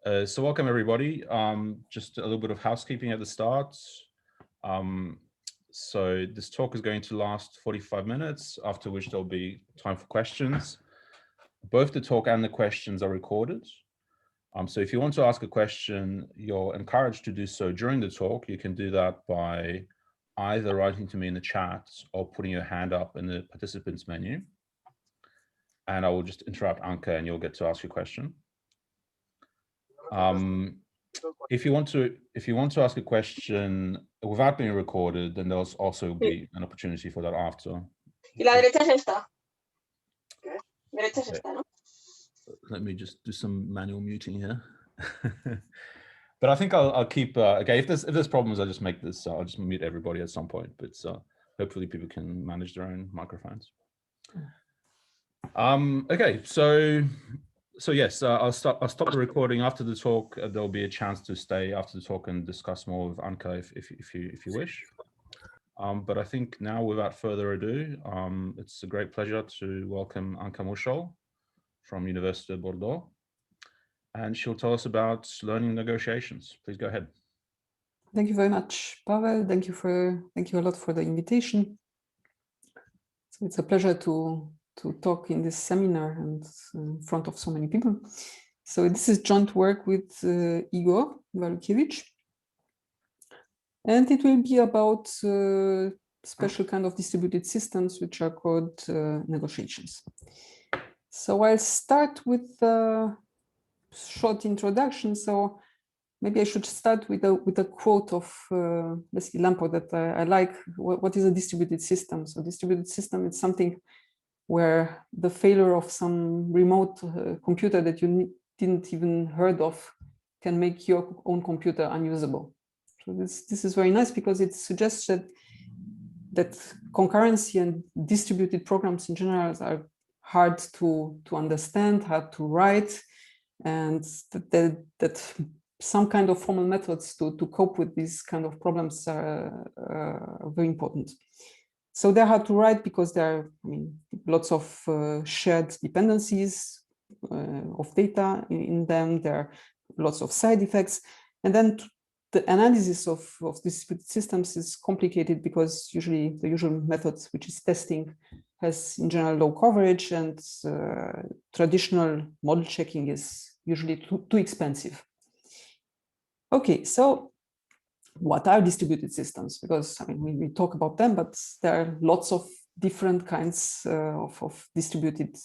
So welcome everybody. Just a little bit of housekeeping at the start. So this talk is going to last 45 minutes, after which there'll be time for questions. Both the talk and the questions are recorded. So if you want to ask a question, you're encouraged to do so during the talk. You can do that by either writing to me in the chat or putting your hand up in the participants menu. And I will just interrupt Anca and you'll get to ask your question. If you want to ask a question without being recorded, then there'll also be an opportunity for that after. Y la derecha es esta. Derecha es esta, ¿no? Let me just do some manual muting here. But I think I'll keep. Okay, if there's problems, I'll just make this. I'll just mute everybody at some point. But hopefully people can manage their own microphones. Okay, so yes, I'll stop the recording after the talk. There'll be a chance to stay after the talk and discuss more with Anca if you wish. But I think now, without further ado, it's a great pleasure to welcome Anca Muscholl from University of Bordeaux, and she'll tell us about learning negotiations. Please go ahead. Thank you very much, Pavel. Thank you a lot for the invitation. So it's a pleasure to talk in this seminar and in front of so many people. So this is joint work with Igor Walukiewicz. And it will be about special kind of distributed systems, which are called negotiations. So I'll start with a short introduction. So maybe I should start with a quote of basically Lamport that I like. What is a distributed system? So distributed system is something where the failure of some remote computer that you didn't even heard of can make your own computer unusable. So this is very nice because it suggests that concurrency and distributed programs in general are hard to understand, hard to write, and that some kind of formal methods to cope with these kind of problems are very important. So they're hard to write because there are, lots of shared dependencies of data in them. There are lots of side effects, and then the analysis of distributed systems is complicated because usually the usual method, which is testing, has in general low coverage, and traditional model checking is usually too expensive. Okay, so what are distributed systems? Because we talk about them, but there are lots of different kinds of distributed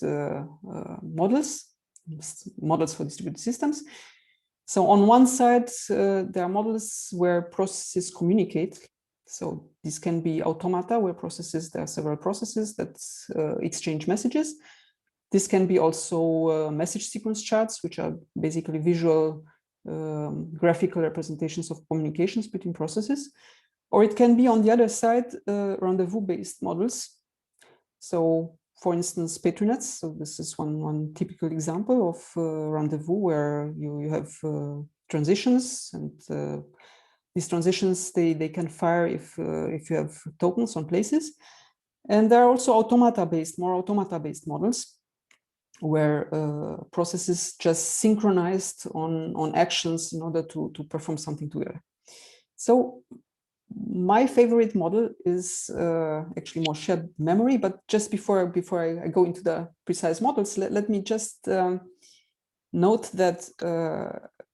models for distributed systems. So on one side, there are models where processes communicate. So this can be automata, where there are several processes that exchange messages. This can be also message sequence charts, which are basically visual graphical representations of communications between processes. Or it can be, on the other side, rendezvous-based models. So for instance, patronets. So this is one typical example of rendezvous where you have transitions, and these transitions, they can fire if you have tokens on places. And there are also more automata-based models where processes just synchronized on actions in order to perform something together. So my favorite model is actually more shared memory, but just before I go into the precise models, let me just note that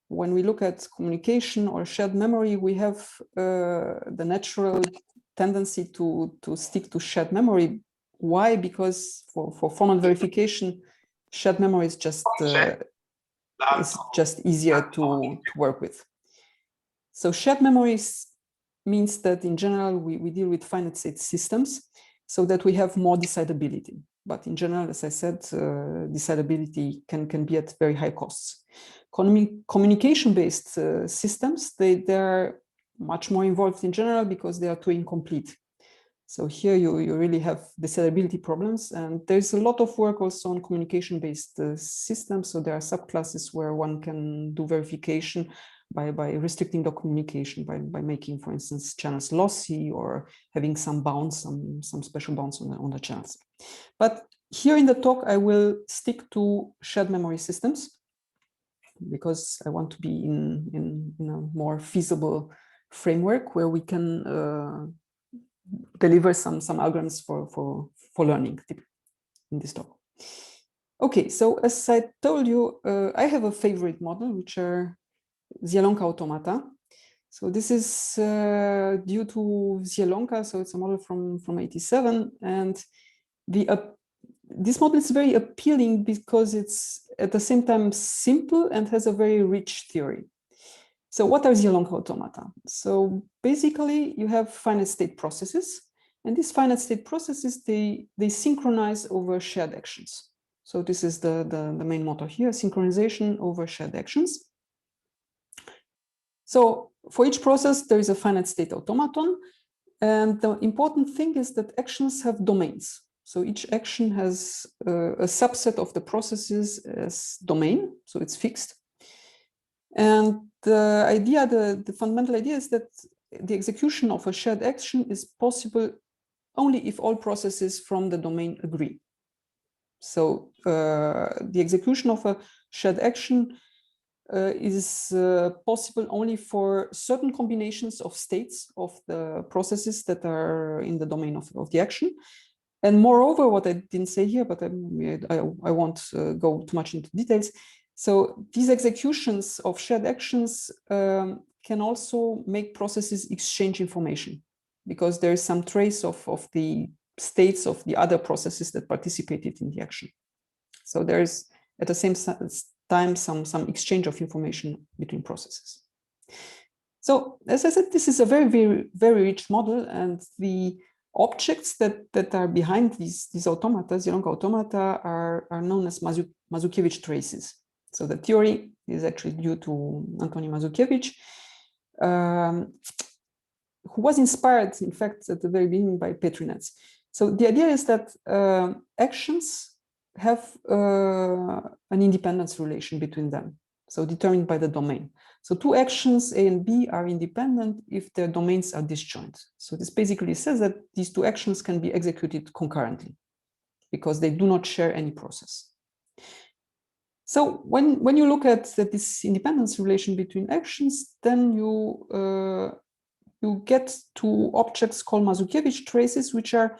when we look at communication or shared memory, we have the natural tendency to stick to shared memory. Why? Because for formal verification, shared memory is just easier to work with. So shared memories means that in general, we deal with finite state systems so that we have more decidability. But in general, as I said, decidability can be at very high costs. Communication-based systems, they're much more involved in general because they are too incomplete. So here you really have decidability problems, and there's a lot of work also on communication-based systems. So there are subclasses where one can do verification by restricting the communication, by making, for instance, channels lossy or having some bounds, some special bounds on the channels. But here in the talk, I will stick to shared memory systems. because I want to be in a more feasible framework where we can deliver some algorithms for learning in this talk. Okay, so as I told you, I have a favorite model, which are Zielonka automata. So this is due to Zielonka, so it's a model from 87, and this model is very appealing because it's at the same time simple and has a very rich theory. So what are Zielonka automata? So basically you have finite state processes, and these finite state processes, they synchronize over shared actions. So this is the main motto here, synchronization over shared actions. So for each process, there is a finite state automaton. And the important thing is that actions have domains. So each action has a subset of the processes as domain, so it's fixed. And the idea, the fundamental idea is that the execution of a shared action is possible only if all processes from the domain agree. So the execution of a shared action is possible only for certain combinations of states of the processes that are in the domain of the action. And moreover, what I didn't say here, but I won't go too much into details. So these executions of shared actions can also make processes exchange information, because there is some trace of the states of the other processes that participated in the action. So there is at the same time some exchange of information between processes. So as I said, this is a very rich model, and the objects that are behind these automata, Zielonka automata, are known as Mazukiewicz traces. So the theory is actually due to Antoni Mazukiewicz, who was inspired, in fact, at the very beginning by Petri nets. So the idea is that actions have an independence relation between them, so determined by the domain. So two actions, A and B, are independent if their domains are disjoint. So this basically says that these two actions can be executed concurrently because they do not share any process. So when you look at this independence relation between actions, then you get to objects called Mazukiewicz traces, which are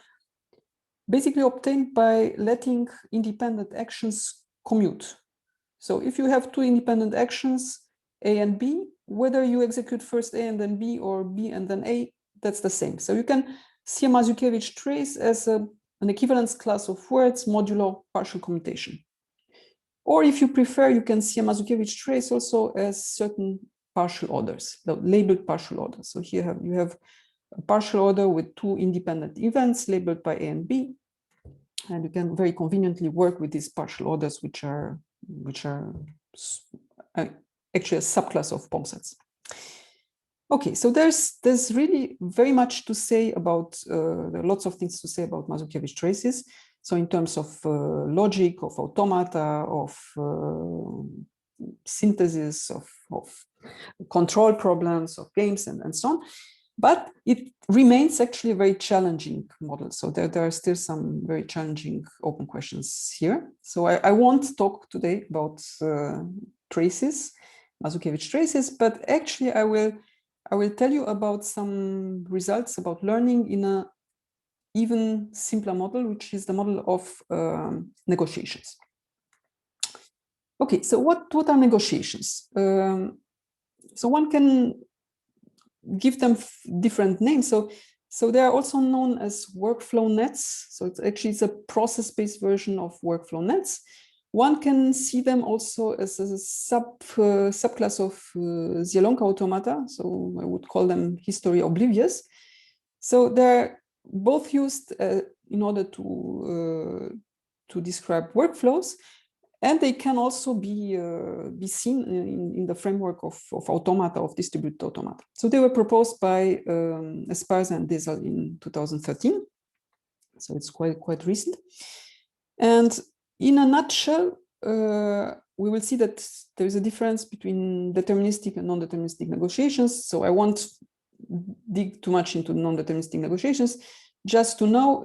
basically obtained by letting independent actions commute. So if you have two independent actions, A and B, whether you execute first A and then B or B and then A, that's the same. So you can see a Mazukiewicz trace as an equivalence class of words modulo partial commutation. Or if you prefer, you can see a Mazukiewicz trace also as certain partial orders, the labeled partial orders. So here you have a partial order with two independent events labeled by A and B, and you can very conveniently work with these partial orders, which are actually a subclass of POM sets. Okay, so there's really very much to say about, there are lots of things to say about Mazukiewicz traces. So in terms of logic, of automata, of synthesis, of control problems, of games, and so on. But it remains actually a very challenging model. So there are still some very challenging open questions here. So I won't talk today about traces, Mazukiewicz traces, but actually I will tell you about some results about learning in a even simpler model, which is the model of negotiations. Okay, so what are negotiations? So one can give them different names. So they are also known as workflow nets. So it's a process-based version of workflow nets. One can see them also as a subclass of Zielonka automata. So I would call them history oblivious. So they're both used in order to describe workflows, and they can also be seen in the framework of automata, of distributed automata. So they were proposed by Esparza and Desal in 2013. So it's quite recent. And in a nutshell, we will see that there is a difference between deterministic and non-deterministic negotiations. So I won't dig too much into non-deterministic negotiations. Just to know,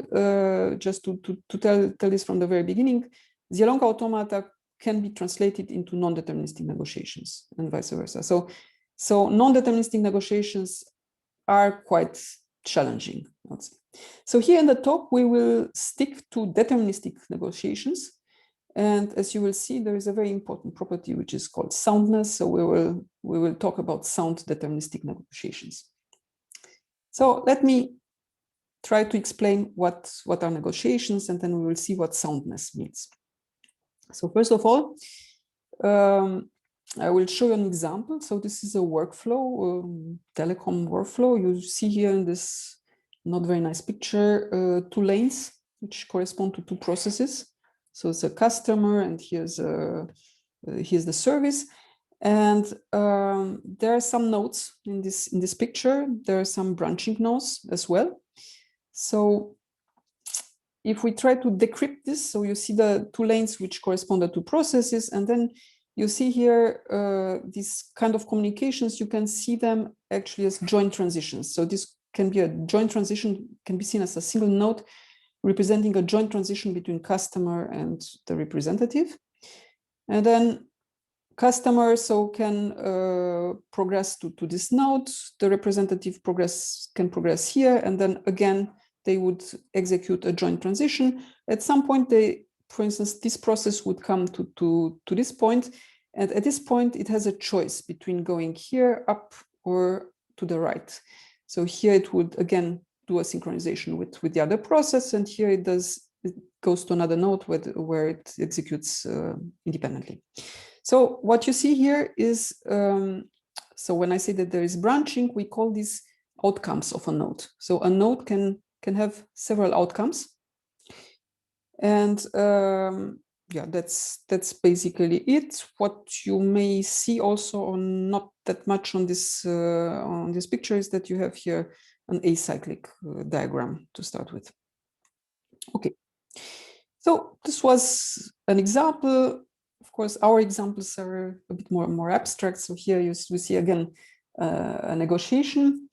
just to tell this from the very beginning, Zielonka automata can be translated into non-deterministic negotiations and vice versa. So non-deterministic negotiations are quite challenging, let's say. So here in the talk, we will stick to deterministic negotiations. And as you will see, there is a very important property which is called soundness. So we will talk about sound deterministic negotiations. So let me try to explain what are negotiations, and then we will see what soundness means. So first of all, I will show you an example. So this is a workflow, telecom workflow. You see here in this not very nice picture, 2 lanes which correspond to 2 processes. So it's a customer, and here's the service. And there are some nodes in this picture. There are some branching nodes as well. So if we try to decrypt this, so you see the 2 lanes which correspond to 2 processes, and then you see here these kind of communications, you can see them actually as joint transitions. So this can be a joint transition, can be seen as a single node representing a joint transition between customer and the representative. And then customer can progress to this node, the representative can progress here, and then again, they would execute a joint transition. At some point, for instance, this process would come to this point. And at this point, it has a choice between going here up or to the right. So here it would, again, do a synchronization with the other process. And here it goes to another node where it executes independently. So what you see here is, so when I say that there is branching, we call these outcomes of a node. So a node can have several outcomes. And yeah, that's basically it. What you may see also not that much on this picture is that you have here an acyclic diagram to start with. Okay, so this was an example. Of course, our examples are a bit more abstract. So here we see again a negotiation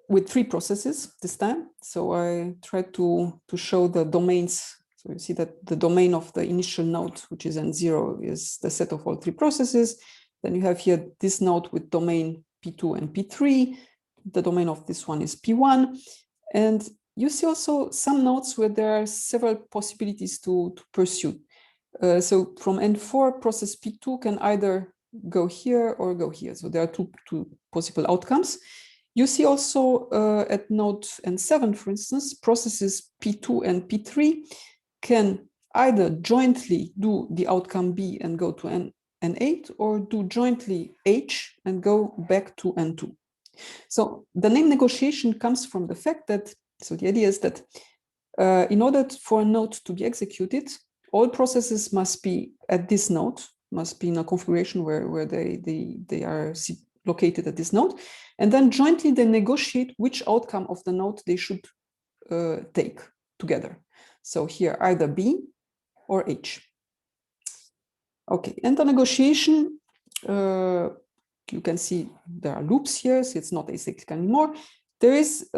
with 3 processes this time. So I tried to show the domains. So you see that the domain of the initial node, which is N0, is the set of all 3 processes. Then you have here this node with domain P2 and P3. The domain of this one is P1. And you see also some nodes where there are several possibilities to pursue. So from N4, process P2 can either go here or go here. So there are two possible outcomes. You see also at node N7, for instance, processes P2 and P3 can either jointly do the outcome B and go to N8, or do jointly H and go back to N2. So the name negotiation comes from the fact that, so the idea is that in order for a node to be executed, all processes must be at this node, must be in a configuration where they are located at this node, and then jointly they negotiate which outcome of the node they should take together. So here either B or H. Okay, and the negotiation, you can see there are loops here, so it's not acyclic anymore. There is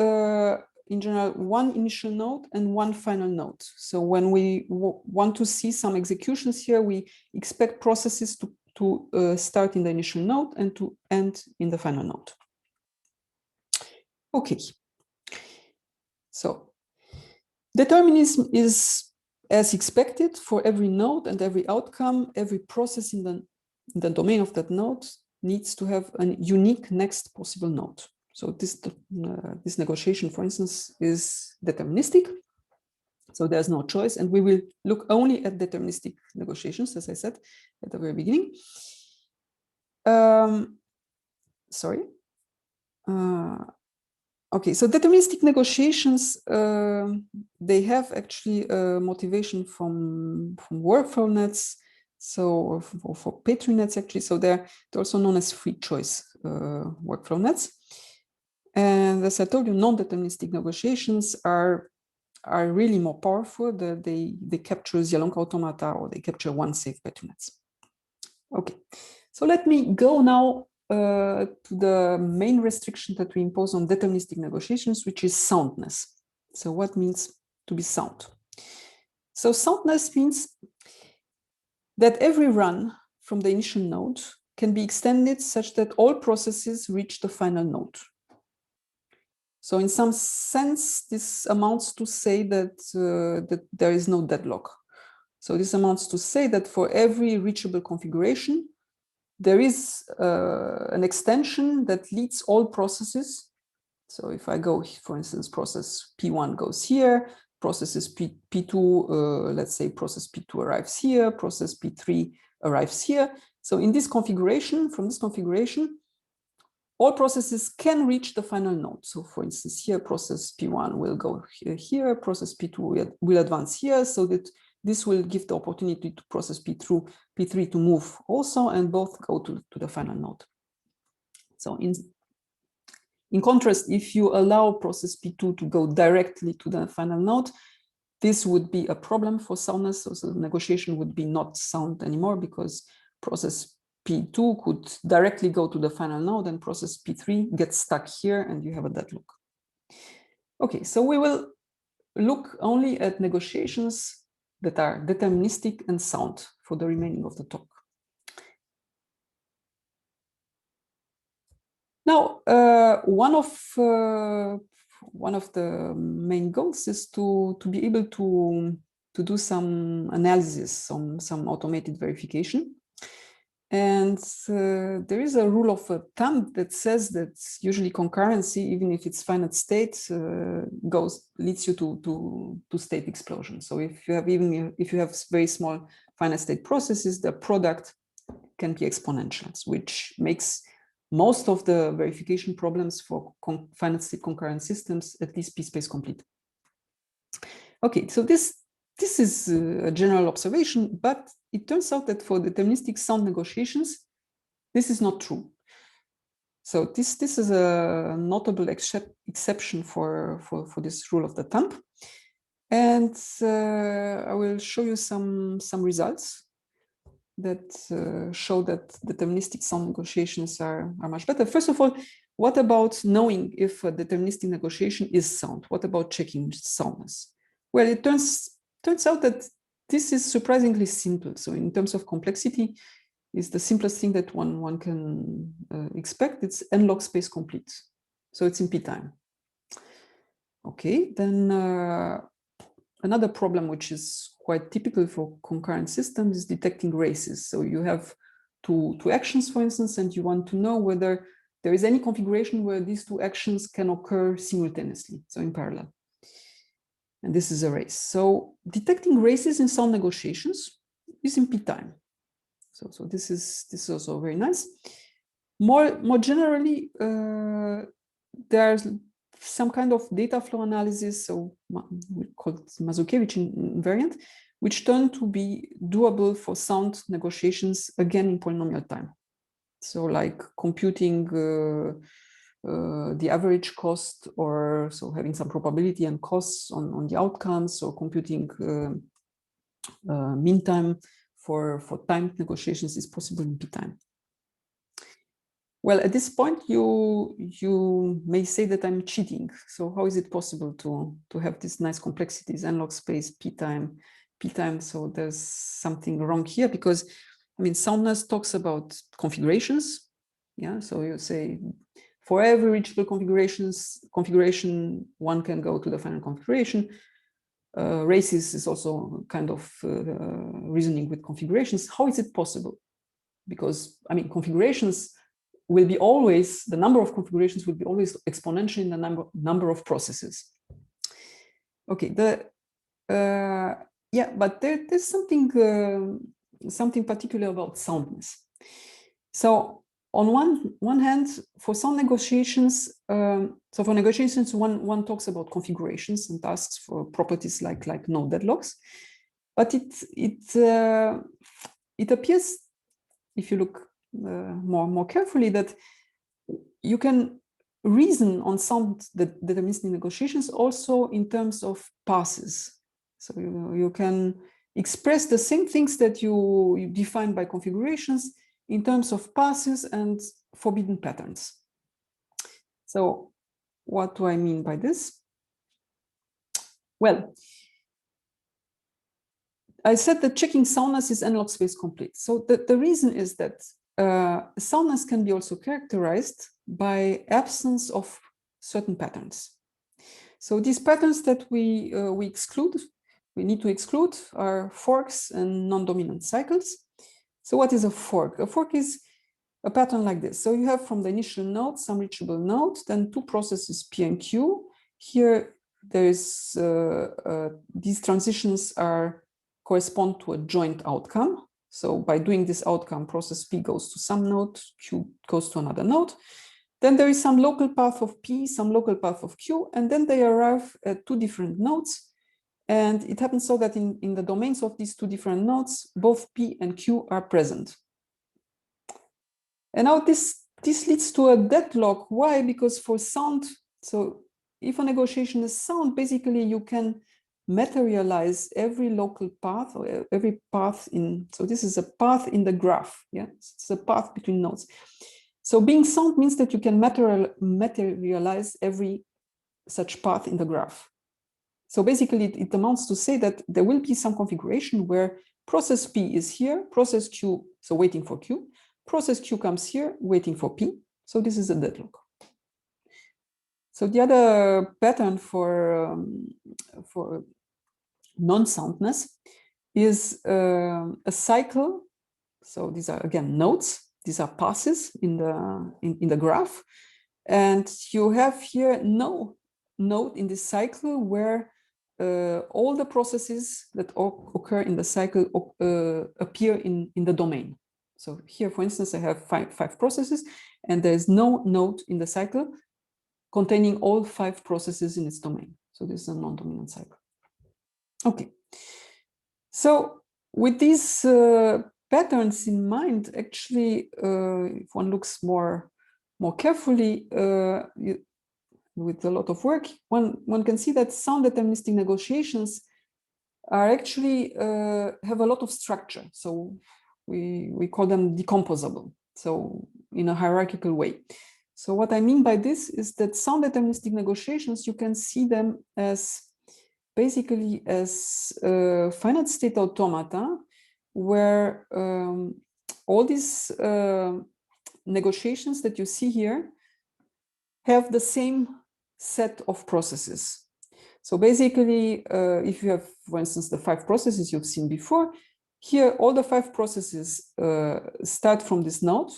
in general one initial node and one final node. So when we want to see some executions here, we expect processes to start in the initial node and to end in the final node. Okay, so determinism is as expected for every node and every outcome. Every process in the domain of that node needs to have a unique next possible node. So this negotiation, for instance, is deterministic. So there's no choice, and we will look only at deterministic negotiations, as I said at the very beginning. Sorry. Okay, so deterministic negotiations, they have actually motivation from workflow nets, so for Petri nets actually. So they're also known as free choice workflow nets. And as I told you, non-deterministic negotiations are really more powerful. They capture Zilong automata, or they capture one-safe Petri nets. Okay, so let me go now to the main restriction that we impose on deterministic negotiations, which is soundness. So what means to be sound? So soundness means that every run from the initial node can be extended such that all processes reach the final node. So in some sense, this amounts to say that, that there is no deadlock. So this amounts to say that for every reachable configuration, there is an extension that leads all processes. So if I go, for instance, process P1 goes here, processes P2, let's say process P2 arrives here, process P3 arrives here. So in this configuration, from this configuration, all processes can reach the final node. So for instance, here process P1 will go here, process P2 will advance here, so that this will give the opportunity to process P3 to move also, and both go to the final node. So in contrast, if you allow process P2 to go directly to the final node, this would be a problem for soundness. So the negotiation would be not sound anymore, because process P2 could directly go to the final node and process P3 gets stuck here and you have a deadlock. Okay, so we will look only at negotiations that are deterministic and sound for the remaining of the talk. Now, one of the main goals is to be able to do some analysis, some automated verification. And there is a rule of thumb that says that usually concurrency, even if it's finite state, leads you to state explosion. So if you have very small finite state processes, the product can be exponentials, which makes most of the verification problems for finite state concurrent systems at least p-space complete. Okay, so this is a general observation, but it turns out that for deterministic sound negotiations, this is not true. So this is a notable exception for this rule of the thumb. And I will show you some results that show that deterministic sound negotiations are much better. First of all, what about knowing if a deterministic negotiation is sound? What about checking soundness? Well, it turns out that this is surprisingly simple. So in terms of complexity, it's the simplest thing that one can expect. It's n-log space complete. So it's in p-time. Okay, then another problem which is quite typical for concurrent systems is detecting races. So you have two actions, for instance, and you want to know whether there is any configuration where these two actions can occur simultaneously, so in parallel. And this is a race. So detecting races in sound negotiations is in p-time. So this is also very nice. More generally, there's some kind of data flow analysis, so we call it Mazuki invariant, which turn to be doable for sound negotiations, again in polynomial time. So like computing the average cost, or so having some probability and costs on the outcomes, or computing mean time for timed negotiations is possible in p-time. Well, at this point, you may say that I'm cheating. So how is it possible to have this nice complexities, n-log space, p-time? So there's something wrong here, because I mean, soundness talks about configurations. Yeah, so you say for every reachable configuration, one can go to the final configuration. Races is also kind of reasoning with configurations. How is it possible? Because I mean, configurations will be always, the number of configurations will be always exponential in the number of processes. Okay, yeah, but there's something particular about soundness. So on one hand, for sound negotiations, so for negotiations, one talks about configurations and asks for properties like no deadlocks, but it appears, if you look more carefully, that you can reason on sound deterministic negotiations also in terms of passes. So you can express the same things that you define by configurations in terms of passes and forbidden patterns. So what do I mean by this? Well, I said that checking soundness is analog space complete. So the reason is that soundness can be also characterized by absence of certain patterns. So these patterns that we need to exclude are forks and non-dominant cycles. So what is a fork? A fork is a pattern like this. So you have from the initial node some reachable node, then two processes P and Q. Here there is these transitions correspond to a joint outcome. So by doing this outcome, process P goes to some node, Q goes to another node. Then there is some local path of P, some local path of Q, and then they arrive at two different nodes. And it happens so that in the domains of these two different nodes, both P and Q are present. And now this leads to a deadlock. Why? Because for sound, so if a negotiation is sound, basically you can materialize every local path or every path in, so this is a path in the graph. Yeah, it's a path between nodes. So being sound means that you can materialize every such path in the graph. So basically it amounts to say that there will be some configuration where process P is here, process Q, so waiting for Q, process Q comes here, waiting for P. So this is a deadlock. So the other pattern for non-soundness is a cycle. So these are again nodes. These are passes in the graph, and you have here no node in this cycle where all the processes that occur in the cycle appear in the domain. So here, for instance, I have five processes, and there is no node in the cycle containing all 5 processes in its domain. So this is a non-dominant cycle. Okay. So with these patterns in mind, actually, if one looks more carefully with a lot of work, one can see that sound deterministic negotiations are actually have a lot of structure. So we call them decomposable. So in a hierarchical way. So what I mean by this is that sound deterministic negotiations, you can see them as basically as finite state automata, where all these negotiations that you see here have the same set of processes. So basically, if you have, for instance, the 5 processes you've seen before, here all the 5 processes start from this node,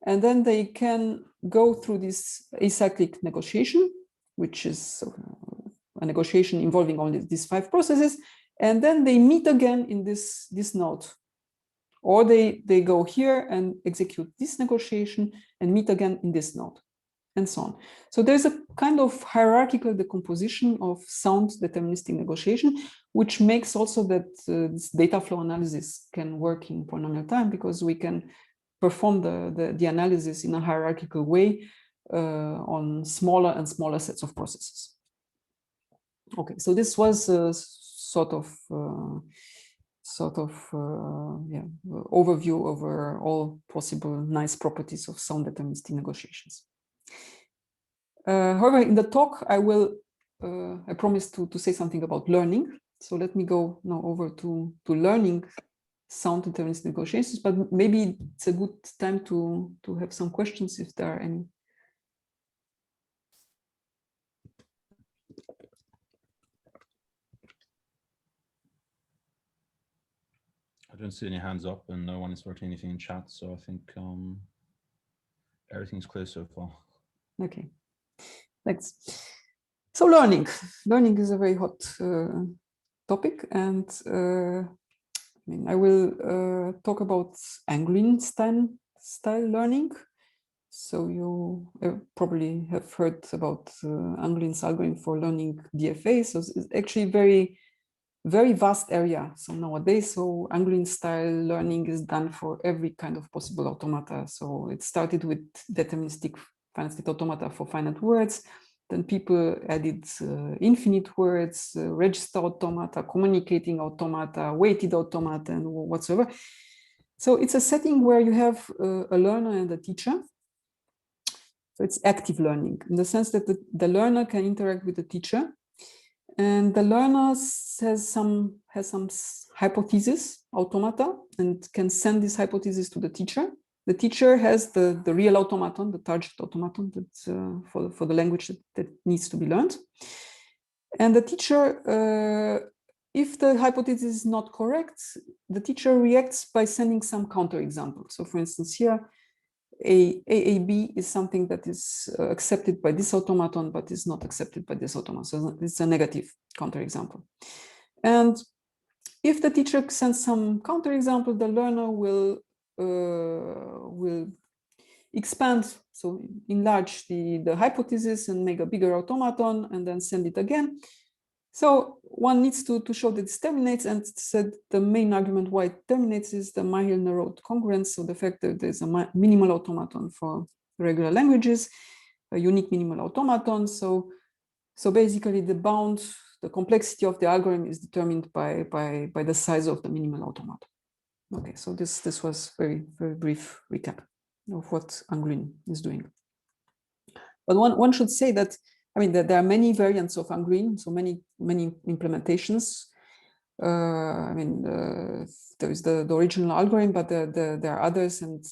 and then they can go through this acyclic negotiation, which is a negotiation involving only these 5 processes, and then they meet again in this node. Or they go here and execute this negotiation and meet again in this node, and so on. So there's a kind of hierarchical decomposition of sound deterministic negotiation, which makes also that this data flow analysis can work in polynomial time, because we can perform the analysis in a hierarchical way on smaller and smaller sets of processes. Okay, so this was a sort of overview over all possible nice properties of sound deterministic negotiations. However, in the talk, I promised to say something about learning. So let me go now over to learning sound deterministic negotiations, but maybe it's a good time to have some questions if there are any. I don't see any hands up, and no one is writing anything in chat, so I think everything's clear so far. Okay, thanks. So learning is a very hot topic, and I will talk about Anglin style learning. So you probably have heard about Anglin's algorithm for learning DFA. So it's actually very vast area. So nowadays, so Anglin style learning is done for every kind of possible automata. So it started with deterministic finite state automata for finite words. Then people added infinite words, register automata, communicating automata, weighted automata, and whatsoever. So it's a setting where you have a learner and a teacher. So it's active learning in the sense that the learner can interact with the teacher. and the learner has some hypothesis automata and can send this hypothesis to the teacher. The teacher has the real automaton, the target automaton that's for the language that needs to be learned. And the teacher, if the hypothesis is not correct, the teacher reacts by sending some counterexample. So for instance, here, AAB is something that is accepted by this automaton, but is not accepted by this automaton. So it's a negative counterexample. And if the teacher sends some counterexample, the learner will expand, so enlarge the hypothesis and make a bigger automaton and then send it again. So one needs to show that this terminates, and said the main argument why it terminates is the Myhill-Nerode congruence. So the fact that there's a minimal automaton for regular languages, a unique minimal automaton. So basically the bound, the complexity of the algorithm is determined by the size of the minimal automaton. Okay, so this was very brief recap of what Angreen is doing. But one should say that, I mean, that there are many variants of Angreen, so many implementations. I mean, there is the original algorithm, but there are others, and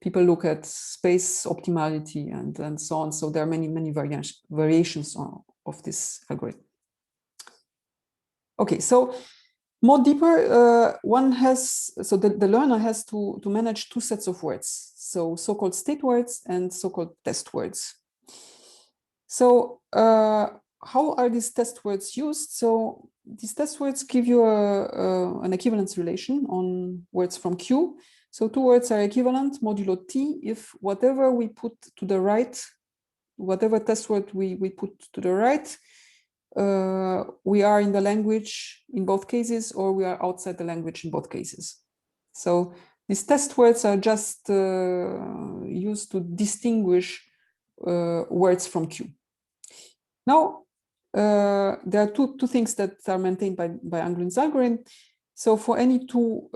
people look at space optimality and so on. So there are many variations of this algorithm. Okay, so more deeper, the learner has to manage two sets of words, so-called state words and so-called test words. So how are these test words used? So these test words give you an equivalence relation on words from Q. So two words are equivalent modulo T if whatever we put to the right, whatever test word we put to the right, we are in the language in both cases, or we are outside the language in both cases. So these test words are just used to distinguish words from Q. Now, there are two things that are maintained by Angreen's algorithm. So for any two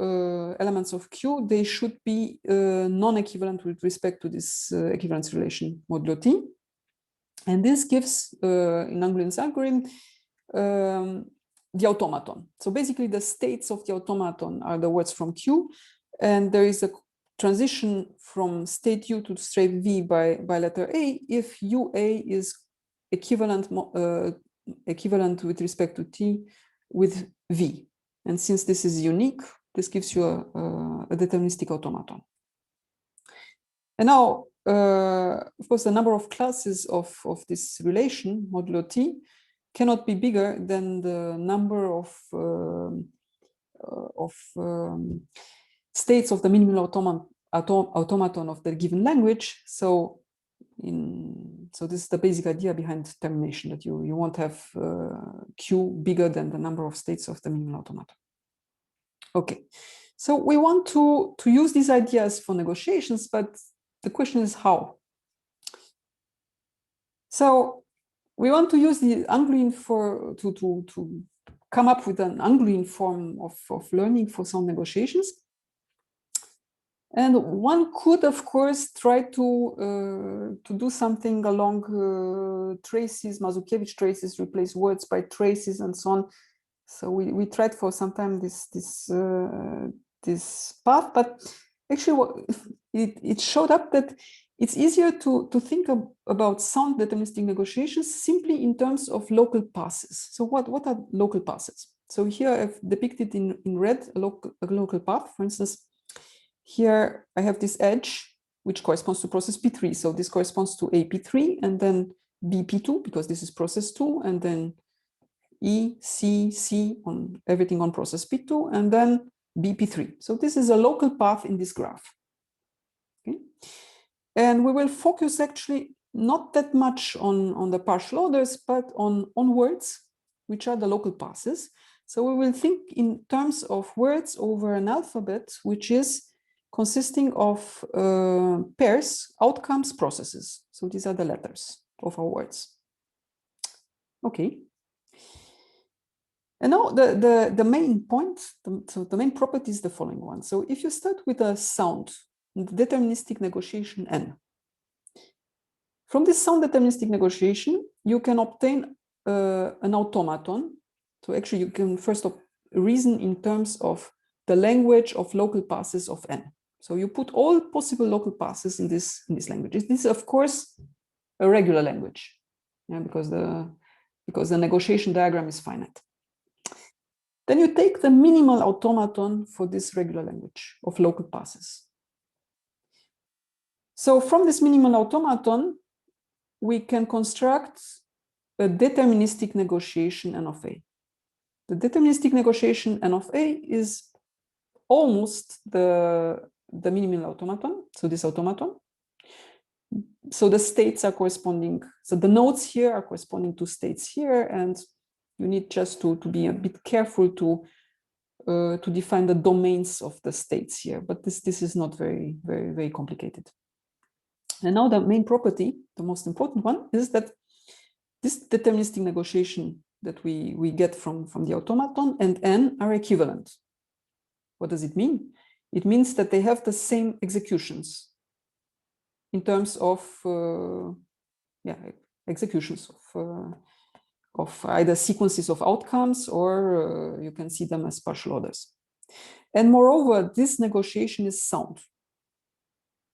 elements of Q, they should be non-equivalent with respect to this equivalence relation modulo T. And this gives, in Angreen's algorithm, the automaton. So basically the states of the automaton are the words from Q, and there is a transition from state U to state V by letter A if UA is equivalent with respect to T with V. And since this is unique, this gives you a deterministic automaton. And now, of course, the number of classes of this relation, modulo T, cannot be bigger than the number of states of the minimal automaton of the given language. So this is the basic idea behind termination, that you won't have Q bigger than the number of states of the minimal automaton. Okay, so we want to use these ideas for negotiations, but the question is how. So we want to use the Angreen to come up with an Angreen form of learning for some negotiations. And one could, of course, try to do something along traces, Mazukiewicz traces, replace words by traces and so on. So we tried for some time this path, but actually it showed up that it's easier to think about sound deterministic negotiations simply in terms of local passes. So what are local passes? So here I've depicted in red a local path. For instance, here I have this edge, which corresponds to process P3. So this corresponds to AP3 and then BP2, because this is process 2, and then E, C, C on everything on process P2, and then BP3. So this is a local path in this graph. Okay. And we will focus actually not that much on the partial orders, but on words, which are the local passes. So we will think in terms of words over an alphabet, which is consisting of pairs, outcomes, processes. So these are the letters of our words. Okay. And now the main point, so the main property is the following one. So if you start with a sound, deterministic negotiation N. From this sound deterministic negotiation, you can obtain an automaton. So actually you can first reason in terms of the language of local passes of n. So you put all possible local passes in this language. This is of course a regular language, yeah, because the negotiation diagram is finite. Then you take the minimal automaton for this regular language of local passes. So from this minimal automaton, we can construct a deterministic negotiation N of A. The deterministic negotiation N of A is almost the minimal automaton, so this automaton. So the states are corresponding, so the nodes here are corresponding to states here, and you need just to be a bit careful to define the domains of the states here, but this is not very complicated. And now the main property, the most important one, is that this deterministic negotiation that we get from the automaton and n are equivalent. What does it mean? It means that they have the same executions in terms of executions of either sequences of outcomes, or you can see them as partial orders. And moreover, this negotiation is sound.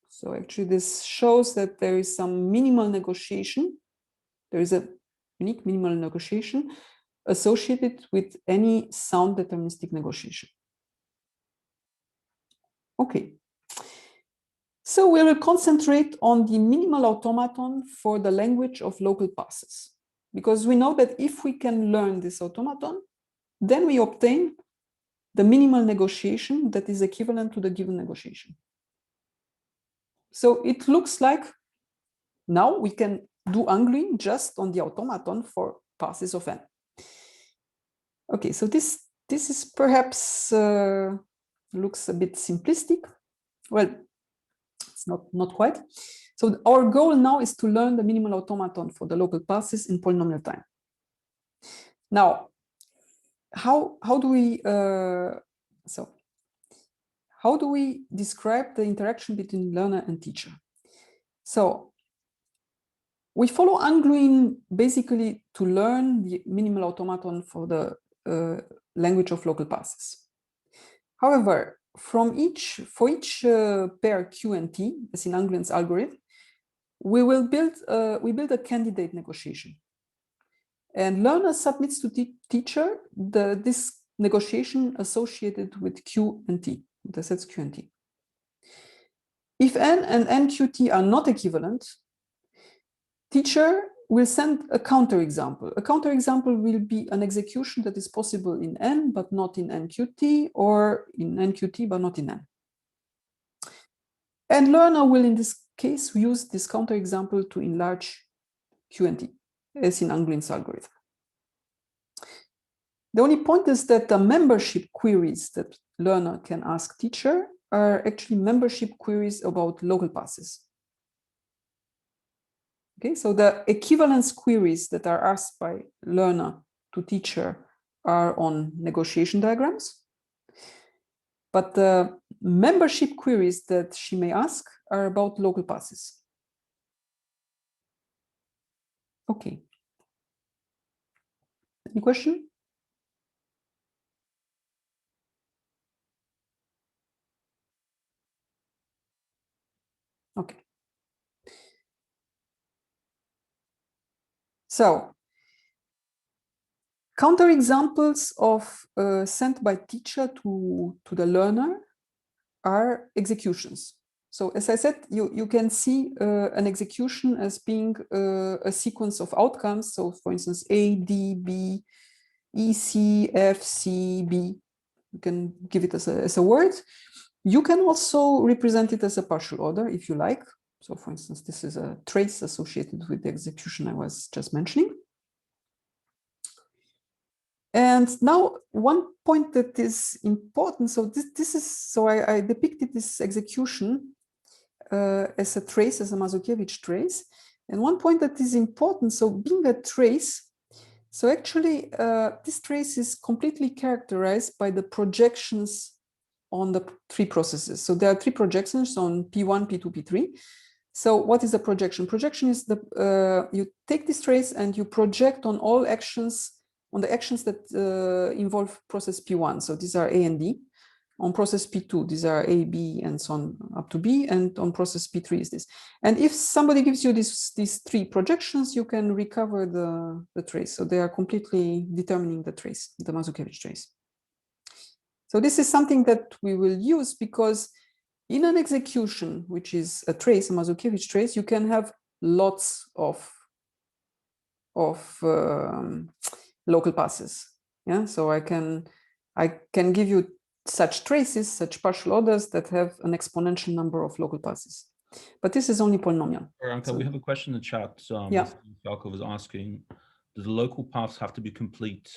So actually this shows that there is some minimal negotiation. There is a unique minimal negotiation associated with any sound deterministic negotiation. Okay. So we will concentrate on the minimal automaton for the language of local passes, because we know that if we can learn this automaton, then we obtain the minimal negotiation that is equivalent to the given negotiation. So it looks like now we can do angling just on the automaton for passes of n. Okay, so this is perhaps looks a bit simplistic. Well, it's not quite. So our goal now is to learn the minimal automaton for the local passes in polynomial time. Now, how do we describe the interaction between learner and teacher? So we follow angling basically to learn the minimal automaton for the language of local passes. However, for each pair Q and T, as in Anglin's algorithm, we build a candidate negotiation, and learner submits to teacher this negotiation associated with Q and T, the sets Q and T. If n and nqt are not equivalent, teacher will send a counterexample. A counterexample will be an execution that is possible in n but not in nqt, or in nqt but not in n. And learner will, in this case, use this counterexample to enlarge Q and T, as in Anglin's algorithm. The only point is that the membership queries that learner can ask teacher are actually membership queries about local passes. Okay, so the equivalence queries that are asked by learner to teacher are on negotiation diagrams, but the membership queries that she may ask are about local passes. Okay. Any question? Okay. So, counterexamples of sent by teacher to the learner are executions. So as I said, you can see an execution as being a sequence of outcomes. So for instance, A, D, B, E, C, F, C, B. You can give it as a word. You can also represent it as a partial order if you like. So for instance, this is a trace associated with the execution I was just mentioning. And now one point that is important, so I depicted this execution as a trace, as a Mazukiewicz trace. And one point that is important, so being a trace, so actually this trace is completely characterized by the projections on the three processes. So there are three projections on P1, P2, P3. So what is a projection? Projection is you take this trace and you project on all actions, on the actions that involve process P1. So these are A and D. On process P2, these are A, B, and so on up to B. And on process P3 is this. And if somebody gives you these three projections, you can recover the trace. So they are completely determining the trace, the Mazuki trace. So this is something that we will use because in an execution, which is a trace, a Mazuki trace, you can have lots of local passes. Yeah, so I can give you such traces, such partial orders that have an exponential number of local passes. But this is only polynomial. Anca, we have a question in the chat. Yeah. Falco was asking, do the local paths have to be complete?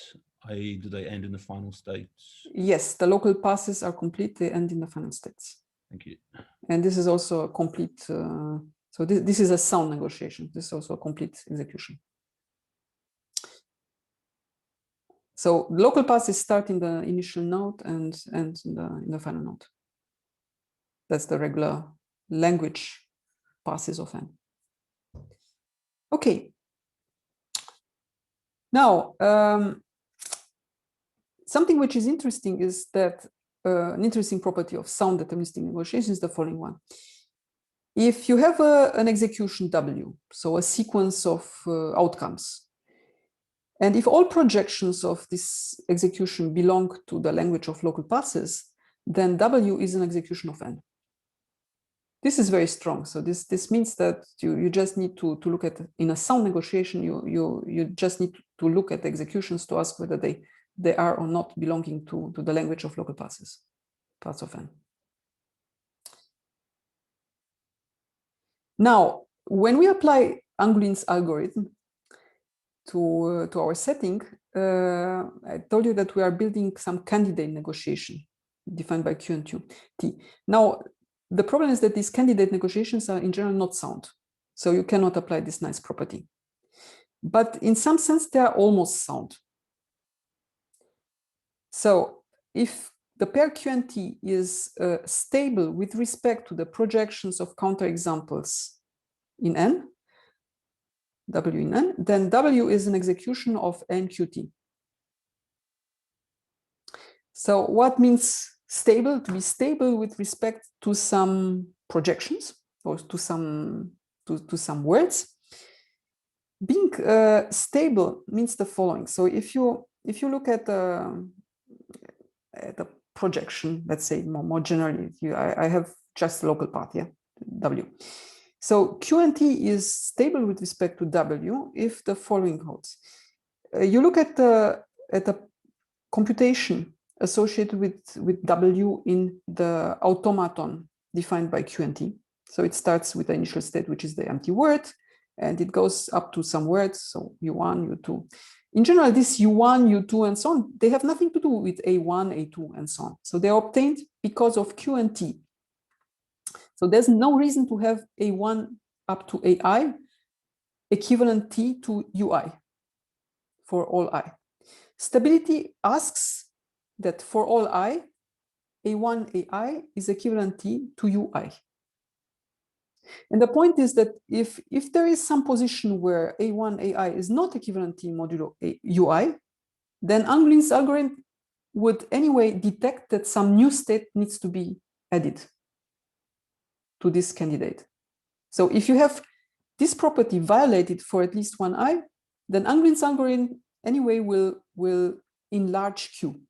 I.e., do they end in the final state? Yes, the local passes are complete, they end in the final states. Thank you. And this is also a complete, so this is a sound negotiation. This is also a complete execution. So local passes start in the initial node and end in the final node. That's the regular language passes of n. Okay. Now, something which is interesting is that an interesting property of sound deterministic negotiation is the following one. If you have an execution W, so a sequence of outcomes, and if all projections of this execution belong to the language of local passes, then W is an execution of n. This is very strong. So this means that you just need to look at, in a sound negotiation, you just need to look at executions to ask whether they are or not belonging to the language of local passes, parts of n. Now, when we apply Anglin's algorithm to our setting, I told you that we are building some candidate negotiation defined by Q and T. Now, the problem is that these candidate negotiations are in general not sound. So you cannot apply this nice property. But in some sense, they are almost sound. So if the pair Q and T is stable with respect to the projections of counterexamples in n, W in n, then W is an execution of nQT. So what means stable? To be stable with respect to some projections or to some words. Being stable means the following. So if you look at the projection, let's say more generally, I have just the local part here, W. So Q and T is stable with respect to W if the following holds. You look at the computation associated with W in the automaton defined by Q and T. So it starts with the initial state, which is the empty word, and it goes up to some words, so U1, U2. In general, this U1, U2, and so on, they have nothing to do with A1, A2, and so on. So they are obtained because of Q and T. So there's no reason to have A1 up to AI equivalent T to UI for all I. Stability asks that for all I, A1 AI is equivalent T to UI. And the point is that if there is some position where A1 AI is not equivalent T modulo UI, then Anglin's algorithm would anyway detect that some new state needs to be added to this candidate. So if you have this property violated for at least one I, then Anglin's algorithm anyway will enlarge Q.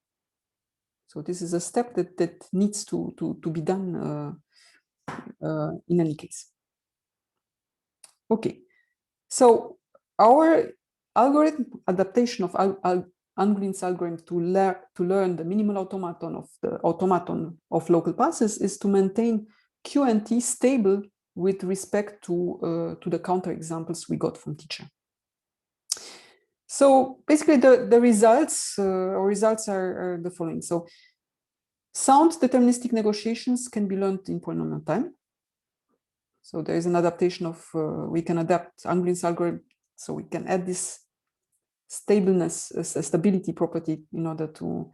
So this is a step that needs to be done in any case. Okay, so our algorithm adaptation of Anglin's algorithm to learn the minimal automaton of local passes is to maintain Q and T stable with respect to the counterexamples we got from teacher. So basically the results are the following. So sound deterministic negotiations can be learned in polynomial time. So there is an adaptation of, we can adapt Anglin's algorithm, so we can add this stableness, stability property in order to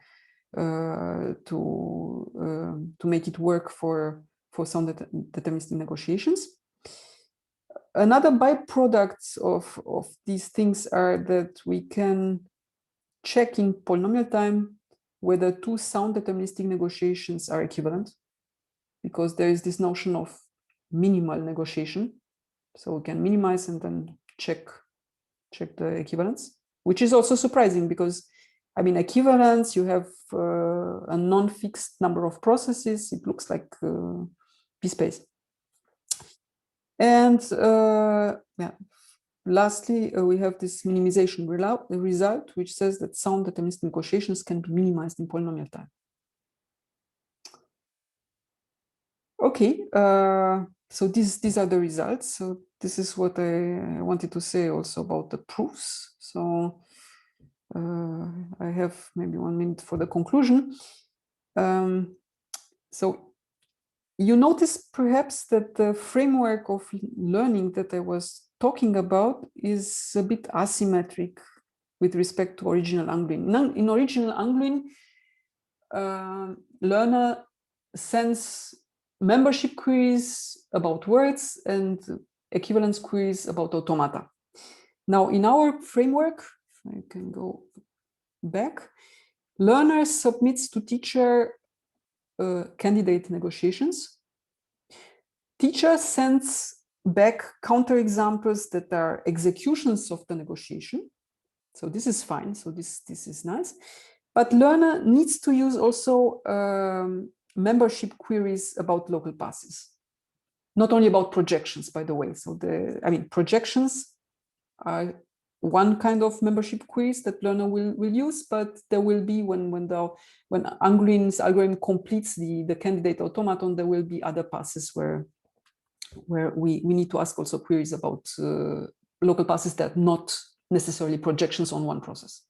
make it work for sound deterministic negotiations. another byproducts of these things are that we can check in polynomial time whether two sound deterministic negotiations are equivalent, because there is this notion of minimal negotiation. So we can minimize and then check the equivalence, which is also surprising because, I mean, equivalence, you have a non-fixed number of processes. It looks like p-space. And yeah, lastly, we have this minimization result, which says that sound deterministic negotiations can be minimized in polynomial time. Okay, so these are the results. So this is what I wanted to say also about the proofs. So I have maybe 1 minute for the conclusion. So you notice perhaps that the framework of learning that I was talking about is a bit asymmetric with respect to original Angling. In original Angling, learner sends membership queries about words and equivalence queries about automata. Now, in our framework, if I can go back, learner submits to teacher candidate negotiations. Teacher sends back counterexamples that are executions of the negotiation. So this is fine. So this is nice. But learner needs to use also membership queries about local passes, not only about projections, by the way. So projections are one kind of membership queries that learner will use, but there will be when Anglin's algorithm completes the candidate automaton, there will be other passes where we need to ask also queries about local passes that are not necessarily projections on one process.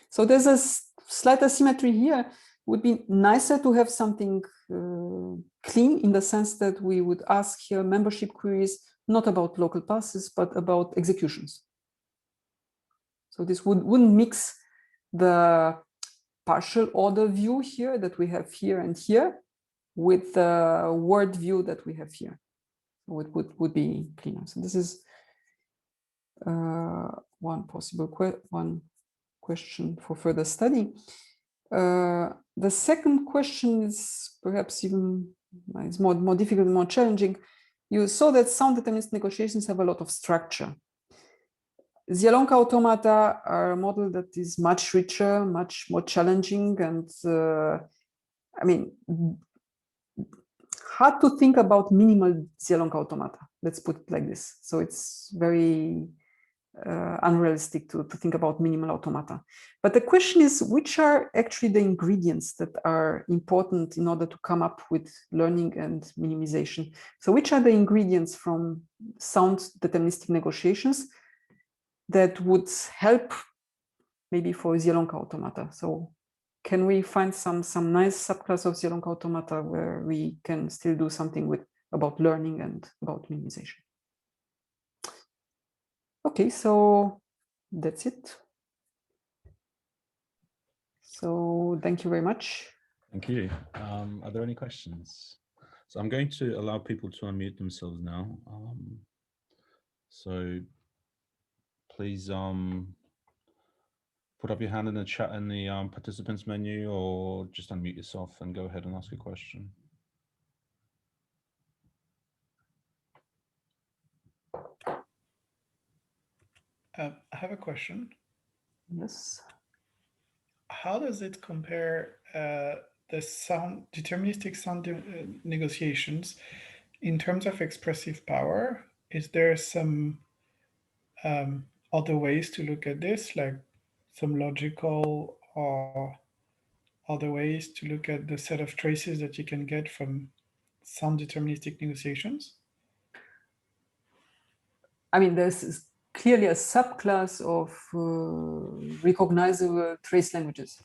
So there's a slight asymmetry here. Would be nicer to have something clean in the sense that we would ask here membership queries not about local passes, but about executions. So this wouldn't mix the partial order view here that we have here and here with the word view that we have here. So it would be cleaner. So this is one possible question for further study. The second question is perhaps even it's more difficult, more challenging. You saw that sound deterministic negotiations have a lot of structure. Zielonka automata are a model that is much richer, much more challenging, and I mean, hard to think about minimal Zielonka automata. Let's put it like this. So it's very unrealistic to think about minimal automata. But the question is, which are actually the ingredients that are important in order to come up with learning and minimization? So which are the ingredients from sound deterministic negotiations that would help maybe for Zielonka automata? So can we find some nice subclass of Zielonka automata where we can still do something about learning and about minimization? Okay, so that's it. So thank you very much. Thank you. Are there any questions? So I'm going to allow people to unmute themselves now. So please put up your hand in the chat in the participants menu, or just unmute yourself and go ahead and ask a question. I have a question. Yes. How does it compare the deterministic sound negotiations in terms of expressive power? Is there some other ways to look at this, like some logical or other ways to look at the set of traces that you can get from sound deterministic negotiations? I mean, there's clearly a subclass of recognizable trace languages,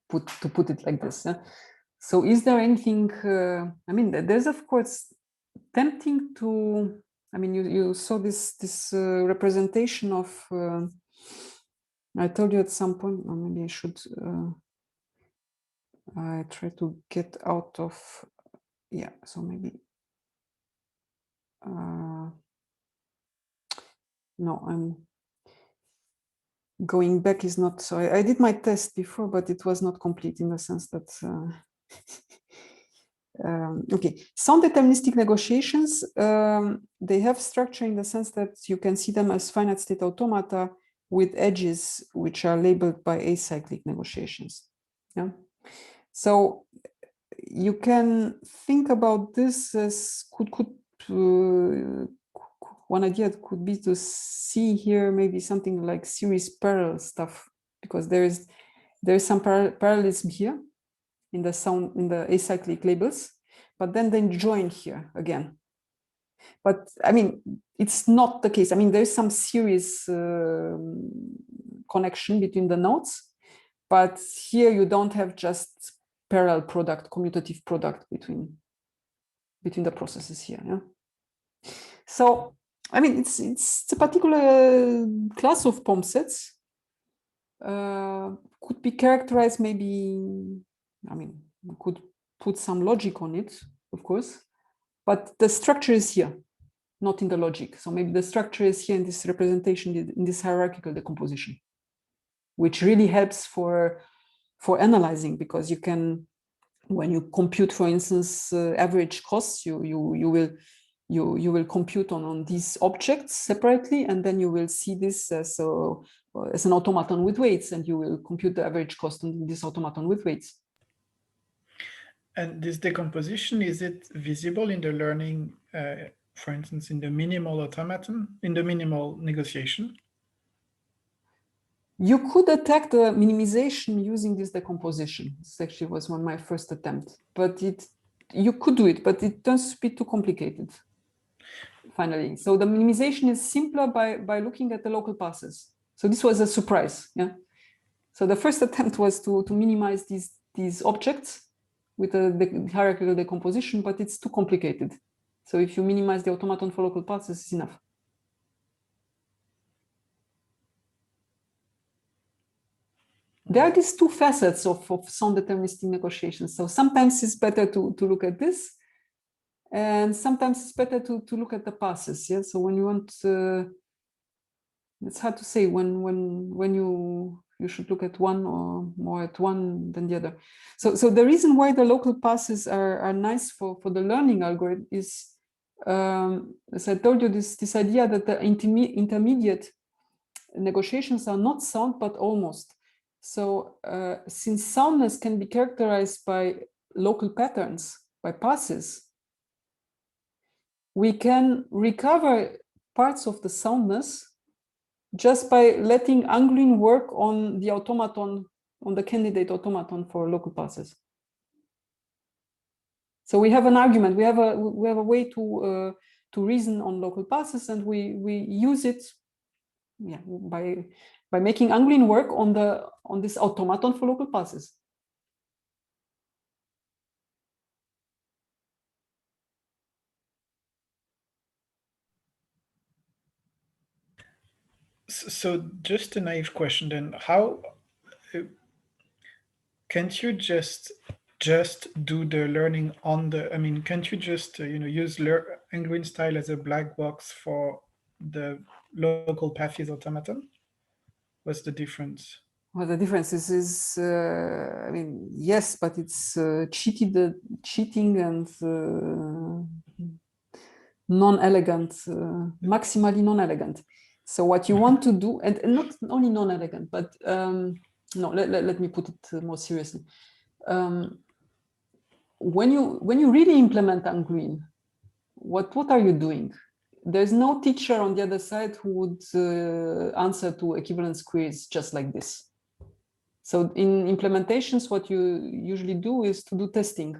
to put it like this. So is there anything, I mean, there's of course tempting to, I mean, you saw this representation of, I told you at some point, or maybe I should, I try to get out of, yeah, so maybe, no, I'm going back is not, so I did my test before, but it was not complete in the sense that, okay, sound deterministic negotiations, they have structure in the sense that you can see them as finite state automata with edges which are labeled by acyclic negotiations. Yeah. So you can think about this as one idea could be to see here maybe something like series parallel stuff, because there is some parallelism here in the sound, in the acyclic labels, but then they join here again. But I mean, it's not the case. I mean, there's some series connection between the nodes, but here you don't have just parallel product, commutative product between the processes here. Yeah. So I mean, it's a particular class of POM sets. Could be characterized maybe, I mean, we could put some logic on it, of course, but the structure is here, not in the logic. So maybe the structure is here in this representation, in this hierarchical decomposition, which really helps for analyzing, because you can, when you compute, for instance, average costs, you will compute on these objects separately, and then you will see this as an automaton with weights, and you will compute the average cost on this automaton with weights. And this decomposition, is it visible in the learning, for instance, in the minimal automaton, in the minimal negotiation? You could attack the minimization using this decomposition. This actually was my first attempt, but you could do it, but it turns to be too complicated finally. So the minimization is simpler by looking at the local passes. So this was a surprise. Yeah. So the first attempt was to minimize these objects with the hierarchical decomposition, but it's too complicated. So if you minimize the automaton for local passes, it's enough. There are these two facets of sound deterministic negotiations. So sometimes it's better to look at this, and sometimes it's better to look at the passes. Yeah. So when you want, it's hard to say when you should look at one or more at one than the other. So the reason why the local passes are nice for the learning algorithm is, as I told you, this idea that the intermediate negotiations are not sound, but almost. So since soundness can be characterized by local patterns, by passes, we can recover parts of the soundness just by letting Anglin work on the automaton, on the candidate automaton for local passes. So we have an argument, we have a way to reason on local passes, and we use it, yeah, by making Anglin work on this automaton for local passes. So just a naive question then, how can't you just do the learning on the, I mean, can't you just use Anglin style as a black box for the local pathes automaton? What's the difference? Well, the difference is I mean, yes, but it's cheating and non-elegant, maximally non-elegant. So what you want to do, and not only non-elegant, but no, let me put it more seriously. When you really implement Anglin, what are you doing? There's no teacher on the other side who would answer to equivalence queries just like this. So in implementations, what you usually do is to do testing.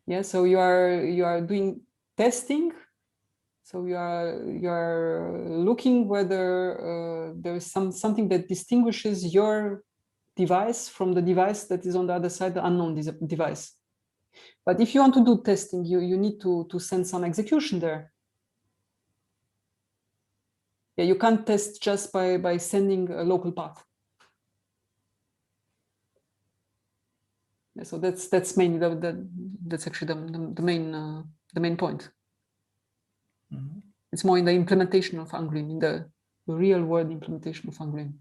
Yeah, so you are doing testing. So you are looking whether there is something that distinguishes your device from the device that is on the other side, the unknown device. But if you want to do testing, you need to send some execution there. Yeah, you can't test just by sending a local path. Yeah, so that's mainly that's actually the main point. Mm-hmm. It's more in the implementation of Angrim, in the real world implementation of Angrim.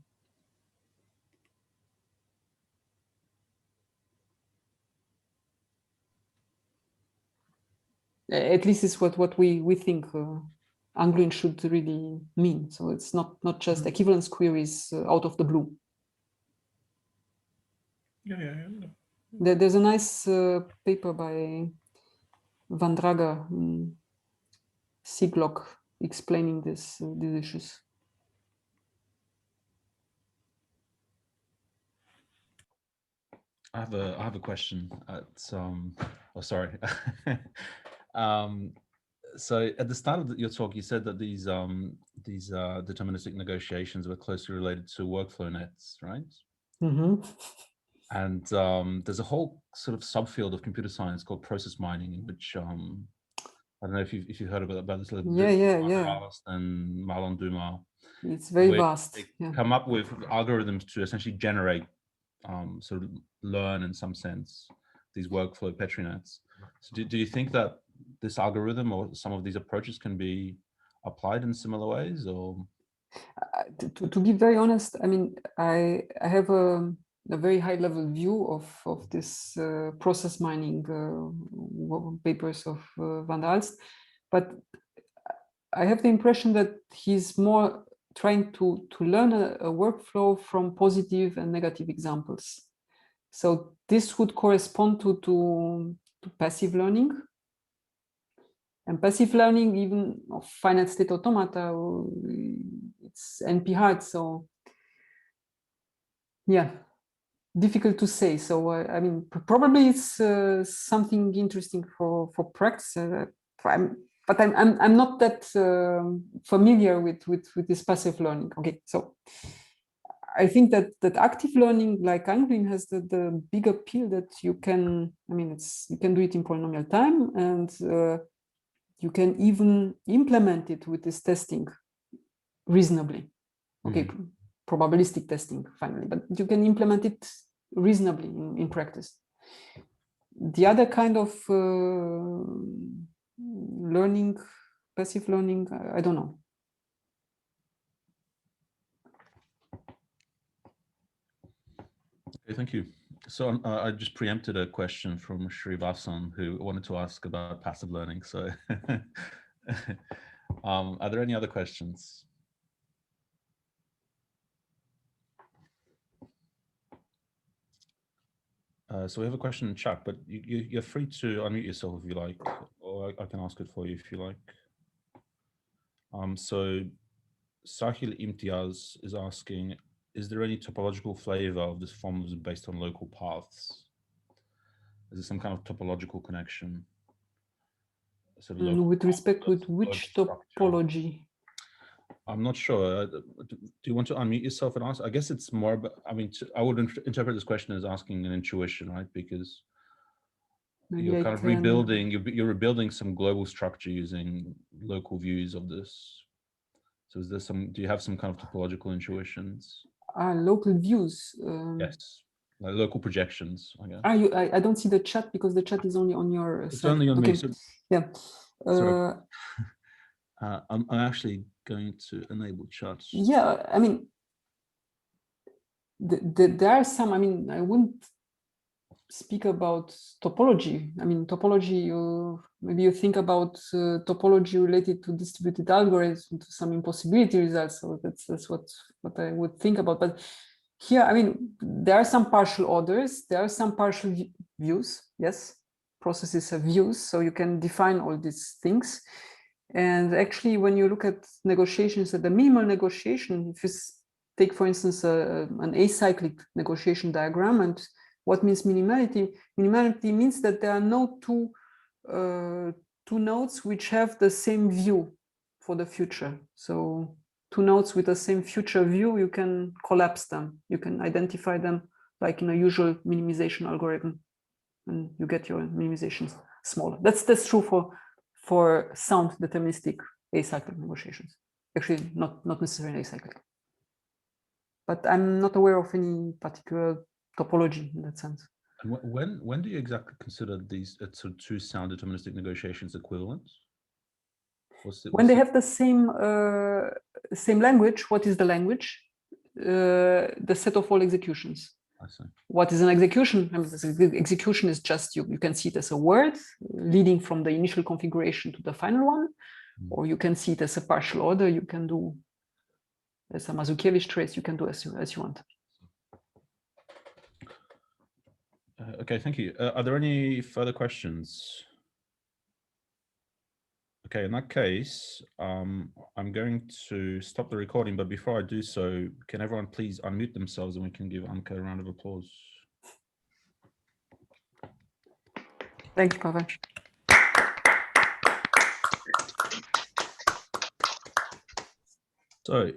At least it's what we think Angrim should really mean. So it's not just equivalence queries out of the blue. Yeah. There's a nice paper by Van Drager, Siglock, explaining these issues. I have a question. Oh, sorry. So at the start of your talk, you said that these deterministic negotiations were closely related to workflow nets, right? Mm-hmm. And there's a whole sort of subfield of computer science called process mining, in which I don't know if you've heard about this. Yeah. And Marlon Dumas. It's very vast. They come up with algorithms to essentially generate, sort of learn in some sense, these workflow Petri nets. So do you think that this algorithm or some of these approaches can be applied in similar ways, or? To be very honest, I mean, I have a very high level view of this process mining papers of Van der Aalst, but I have the impression that he's more trying to learn a workflow from positive and negative examples. So this would correspond to passive learning. And passive learning, even of finite state automata, it's NP hard. So yeah, difficult to say. So I mean, probably it's something interesting for practice. But I'm not that familiar with this passive learning. Okay, so I think that active learning like Angrim has the big appeal that you can. I mean, you can do it in polynomial time, and you can even implement it with this testing reasonably. Okay, probabilistic testing finally, but you can implement it reasonably in practice. The other kind of learning, passive learning, I don't know. Okay, thank you. So I just preempted a question from Srivasan, who wanted to ask about passive learning. So are there any other questions? So we have a question in chat, but you're free to unmute yourself if you like, or I can ask it for you if you like. So Sahil Imtiaz is asking, is there any topological flavor of this form based on local paths? Is there some kind of topological connection? Sort of with respect with which topology? I'm not sure. Do you want to unmute yourself and ask? I guess it's more about, I mean, I would interpret this question as asking an intuition, right? Because maybe you're kind of rebuilding, you're rebuilding some global structure using local views of this. So is there do you have some kind of topological intuitions? Local views. Yes, like local projections, I guess. I don't see the chat because the chat is only on your It's side. only on me. So, yeah. I'm actually going to enable chat. Yeah, I mean, there are some, I mean, I wouldn't speak about topology. I mean, topology, maybe you think about topology related to distributed algorithms, to some impossibility results. So that's what I would think about. But here, I mean, there are some partial orders, there are some partial views. Yes, processes have views, so you can define all these things. And actually, when you look at negotiations at the minimal negotiation, if you take, for instance, an acyclic negotiation diagram, and what means minimality? Minimality means that there are no two nodes which have the same view for the future. So two nodes with the same future view, you can collapse them. You can identify them like in a usual minimization algorithm, and you get your minimizations smaller. That's true for sound deterministic acyclic negotiations. Actually, not necessarily acyclic. But I'm not aware of any particular topology in that sense. And when do you exactly consider these two sound deterministic negotiations equivalent? When they have the same language, what is the language? The set of all executions. I see. What is an execution? I mean, the execution is just, you can see it as a word leading from the initial configuration to the final one, or you can see it as a partial order. You can do as a Mazukiewicz trace, you can do as you want. Okay, thank you. Are there any further questions? Okay, in that case, I'm going to stop the recording, but before I do so, can everyone please unmute themselves and we can give Anca a round of applause. Thanks, Pavel. So